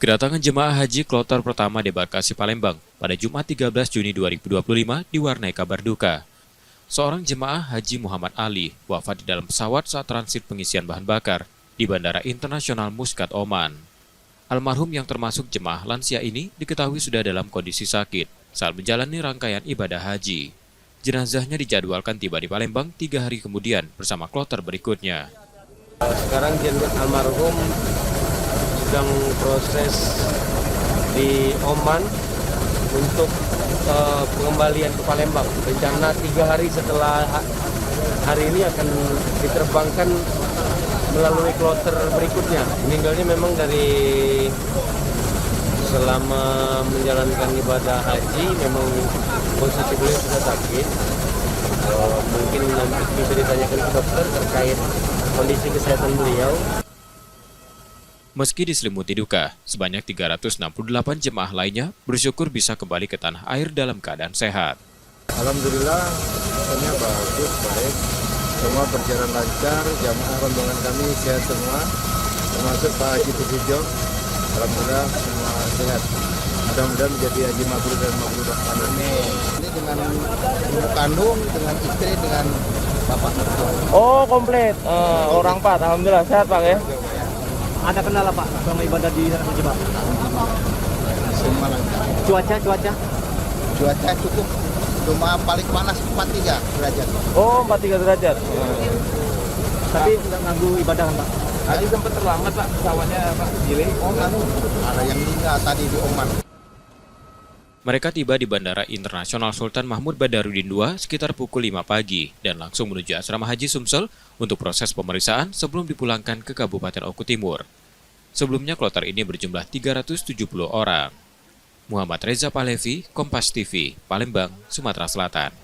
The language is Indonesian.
Kedatangan jemaah haji kloter pertama debarkasi Palembang pada Jumat 13 Juni 2025 diwarnai kabar duka. Seorang jemaah haji Muhammad Ali wafat di dalam pesawat saat transit pengisian bahan bakar di Bandara Internasional Muscat, Oman. Almarhum yang termasuk jemaah lansia ini diketahui sudah dalam kondisi sakit saat menjalani rangkaian ibadah haji. Jenazahnya dijadwalkan tiba di Palembang 3 hari kemudian bersama kloter berikutnya. Sekarang jenazah almarhum sedang proses di Oman untuk pengembalian ke Palembang. Rencana 3 hari setelah hari ini akan diterbangkan melalui kloter berikutnya. Meninggalnya memang dari selama menjalankan ibadah haji memang posisi beliau sudah sakit. Mungkin nanti bisa ditanyakan ke dokter terkait kondisi kesehatan beliau. Meski diselimuti duka, sebanyak 368 jemaah lainnya bersyukur bisa kembali ke tanah air dalam keadaan sehat. Alhamdulillah, semuanya bagus, baik. Semua berjalan lancar, jamaah rombongan kami sehat semua, termasuk Pak Haji Tujujo. Alhamdulillah semua sehat. Mudah-mudahan menjadi haji mabrur dan mabrur. Amin. Ini dengan ibu kandung, dengan istri, dengan bapak. Oh, komplit. Orang Pak, alhamdulillah sehat Pak ya. Ada kendala Pak selama ibadah di sana Pak? Semua lancar. Cuaca Cukup, cuma paling panas 43 derajat. Oh, 43 derajat. tapi nggak ganggu ibadah kan Pak? Tadi sempat terlambat Pak pesawatnya Pak. Delay. Ada yang meninggal tadi di Oman. Mereka tiba di Bandara Internasional Sultan Mahmud Badarudin II sekitar pukul 5 pagi dan langsung menuju asrama haji Sumsel untuk proses pemeriksaan sebelum dipulangkan ke Kabupaten Oku Timur. Sebelumnya kloter ini berjumlah 370 orang. Muhammad Reza Pahlevi, Kompas TV, Palembang, Sumatera Selatan.